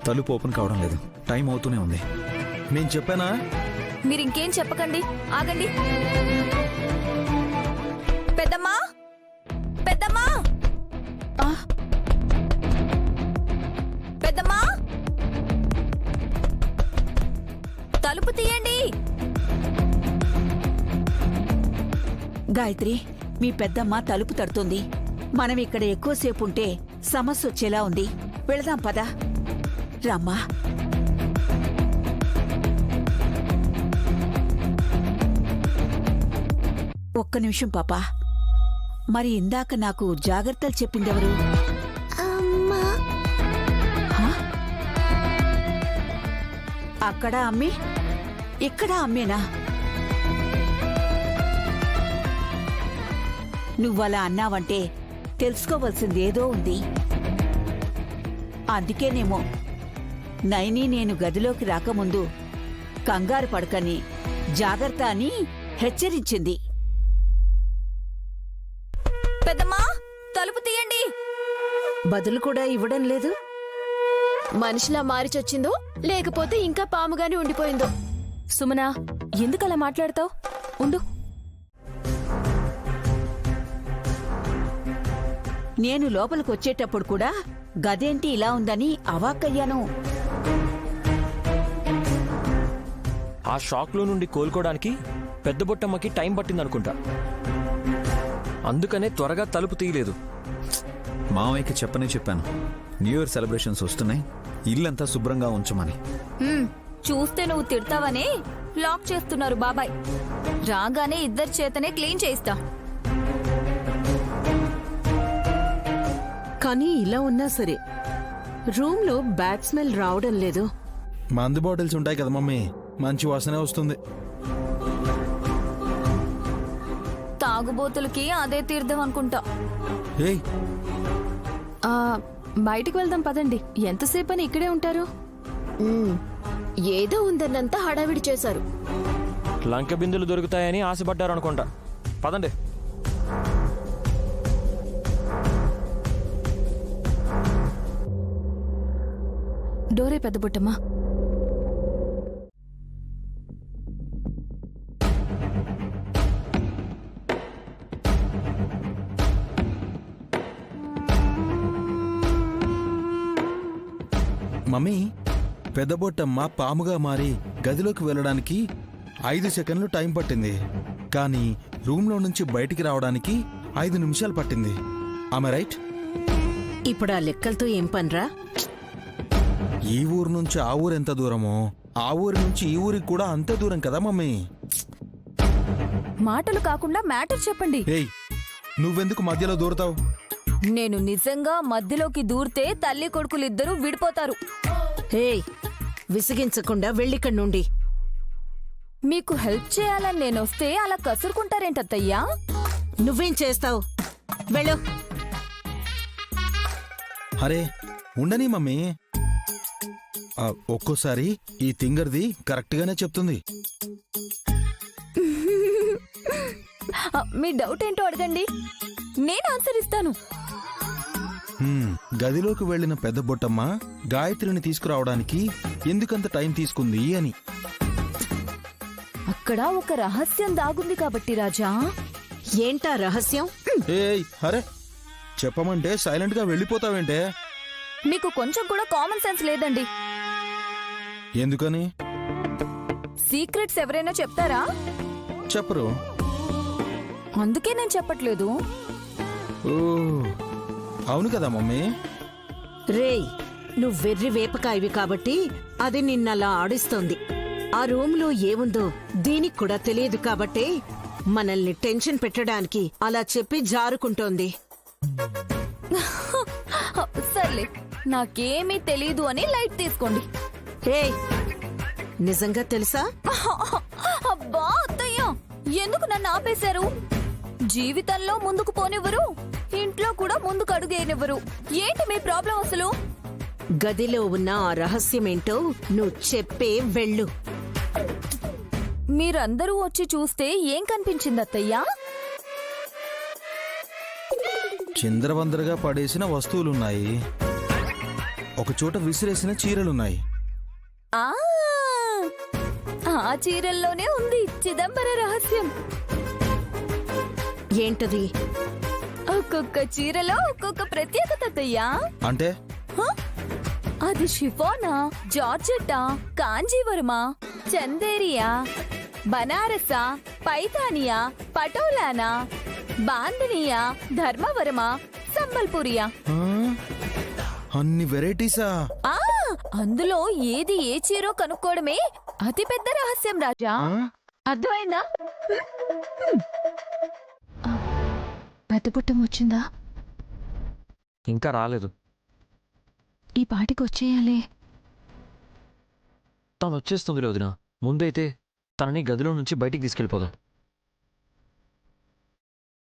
తలుపు ఓపెన్ కావడం లేదు. టైం అవుతూనే ఉంది. నేను చెప్పానా? మీరు ఇంకేం చెప్పకండి, ఆగండి. పెద్దమ్మా, పెద్దమ్మా, పెద్దమ్మా, తలుపు తీయండి. గాయత్రి, మీ పెద్దమ్మ తలుపు తడుతుంది. మనం ఇక్కడ ఎక్కువసేపు ఉంటే సమస్య వచ్చేలా ఉంది. వెళదాం పదా. రామ్మా. ఒక్క నిమిషం పాపా. మరి ఇందాక నాకు జాగ్రత్తలు చెప్పిందెవరు? హా? అక్కడ అమ్మే, ఇక్కడ అమ్మేనా? నువ్వలా అన్నావంటే తెలుసుకోవలసింది ఏదో ఉంది. అందుకేనేమో నైని నేను గదిలోకి రాకముందు కంగారు పడకని, జాగ్రత్త అని హెచ్చరించింది. పెద్దమ్మా, తలుపు తీయండి. బదులు కూడా ఇవ్వడం లేదు. మనిషిలా మారిచొచ్చిందో లేకపోతే ఇంకా పాముగానే ఉండిపోయిందో. సుమనా, ఎందుకలా మాట్లాడతావు? ఉండు. నేను లోపలికొచ్చేటప్పుడు కూడా గదేంటి ఇలా ఉందని అవాక్కయ్యాను. ఆ షాక్లో నుండి కోలుకోవడానికి పెద్ద బొట్టమ్మకి టైం పట్టిందనుకుంటా. అందుకనే త్వరగా తలుపు తీయలేదు. మామయ్యకి చెప్పాను, న్యూ ఇయర్ సెలబ్రేషన్స్ వస్తున్నాయి, ఇల్లంతా శుభ్రంగా ఉంచమని. చూస్తే నువ్వు తిడతావనే లాక్ చేస్తున్నారు బాబాయ్. రాగానే ఇద్దరి చేతనే క్లీన్ చేయిస్తా. కానీ ఇలా ఉన్నా సరే రూమ్ లో బ్యాడ్ స్మెల్ రావడం లేదు. మందు బాటిల్స్ ఉంటాయి కదా మమ్మీ, మంచి వాసనే వస్తుంది. తాగుబోతులకి అదే తీర్థం అనుకుంటా. ఏయ్, బయటికి వెళ్దాం పదండి. ఎంతసేపని ఇక్కడే ఉంటారు? ఏదో ఉందన్నంతా హడావిడి చేశారు. లంక బిందులు దొరుకుతాయని ఆశపడ్డారు అనుకుంటా. పదండి. డోరే పెద్ద బుట్టమ్మా. మమ్మీ, పెద్దబొట్టమ్మ పాముగా మారి గదిలోకి వెళ్ళడానికి 5 సెకండ్లు టైం పట్టింది. కానీ రూమ్లో నుంచి బయటికి రావడానికి 5 నిమిషాలు పట్టింది. ఆమె రైట్? ఇప్పుడు ఆ లెక్కలతో ఏం పనిరా? ఈ ఊరు నుంచి ఆ ఊరు ఎంత దూరమో, ఆ ఊరి నుంచి ఈ ఊరికి కూడా అంతే దూరం కదా మమ్మీ. మాటలు కాకుండా మ్యాటర్ చెప్పండి. ఏయ్, నువ్వెందుకు మధ్యలో దూరతావు? నేను నిజంగా మధ్యలోకి దూరితే తల్లి కొడుకులిద్దరూ విడిపోతారు. ఏయ్, విసిగించకుండా వెళ్ళిక్కడి నుండి. మీకు హెల్ప్ చేయాలని నేనొస్తే అలా కసురుకుంటారేంటత్తయ్యా? నువ్వేం చేస్తావు? వెళ్ళు. అరే ఉండని మమ్మీ, ఒక్కోసారి ఈ తింగర్ది కరెక్ట్గానే చెప్తుంది. మీ డౌట్ ఏంటో అడగండి, నేను ఆన్సర్ ఇస్తాను. గదిలోకి వెళ్లిన పెద్ద బొట్టమ్మ గాయత్రిని తీసుకురావడానికి ఎందుకంత టైం తీసుకుంది అని. అక్కడ ఒక రహస్యం దాగుంది కాబట్టి రాజా. ఏంటా రహస్యం? ఏయ్, అరే చెప్పమంటే సైలెంట్ గా వెళ్ళిపోతావేంటే? మీకు కొంచెం కూడా కామన్ సెన్స్ లేదండి. ఎందుకని? సీక్రెట్స్ ఎవరైనా చెప్తారా? చెప్పరు. అందుకే నేను చెప్పట్లేదు. ఓ, అవును కదా మమ్మీ. రేయ్, నువ్వు వెర్రి వేపకాయవి కాబట్టి అది నిన్నలా ఆడిస్తోంది. ఆ రూమ్లో ఏముందో దీనికి కూడా తెలియదు కాబట్టే మనల్ని టెన్షన్ పెట్టడానికి అలా చెప్పి జారుకుంటోంది. సర్లే, నాకేమీ తెలీదు అని లైట్ తీసుకోండి. ఏయ్, నిజంగా తెలుసా? అబ్బా అత్తయ్య, ఎందుకు నన్ను ఆపేశారు? జీవితంలో ముందుకు పోనివ్వరు, ఇంట్లో కూడా ముందుకు అడుగేయనివ్వరు. ఏంటి మీ ప్రాబ్లం అసలు? గదిలో ఉన్న ఆ రహస్యమేంటో నువ్వు చెప్పే వెళ్ళు. మీరందరూ వచ్చి చూస్తే ఏం కనిపించింది అత్తయ్యా? చిందరవందరగా పడేసిన వస్తువులున్నాయి. ఒక చోట విసిరేసిన చీరలున్నాయి. ఆ ఆ చీరల్లోనే ఉంది చిదంబర రహస్యం. ఏంటది? ఒక్కొక్క చీరలో ఒక్కొక్క ప్రత్యేకత అత్తయ్యా. అంటే హ? అది షిఫానా, జార్జెట్టా, కాంజీవరమా, చందేరియా, బనారసా, పైతానియా, పటోలానా, బాంధనియా, ధర్మవరమా, సంబల్పురియా. ఆ? అన్ని వెరైటీసా? ఆ అందులో ఏది ఏ చీరో కనుక్కోవడమే అతి పెద్ద రహస్యం రాజా. అర్థమైందా? పెద్ద బుట్టం వచ్చిందా? ఇంకా రాలేదు. ఈ పాటికి వచ్చేయాలి. తను వచ్చేస్తుంది వదిన. ముందైతే తనని గదిలో నుంచి బయటికి తీసుకెళ్ళిపోదాం.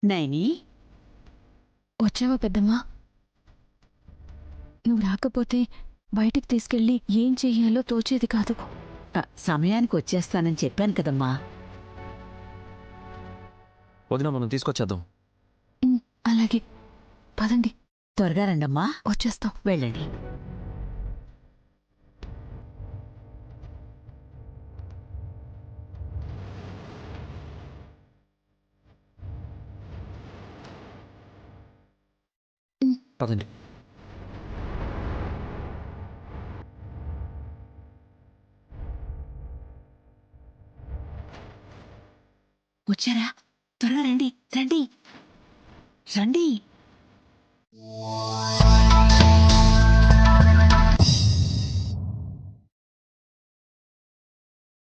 నైని, వచ్చావా పెద్దమ్మా? నువ్వు రాకపోతే బయటికి తీసుకెళ్ళి ఏం చెయ్యాలో తోచేది కాదు. సమయానికి వచ్చేస్తానని చెప్పాను కదమ్మా. వదిన మనం తీసుకొచ్చేద్దాం. అలాగే పదండి, త్వరగా రండమ్మా. వచ్చేస్తాం. వెళ్ళండి. పదండి. వచ్చారా? త్వరగా రండి, రండి, రండి.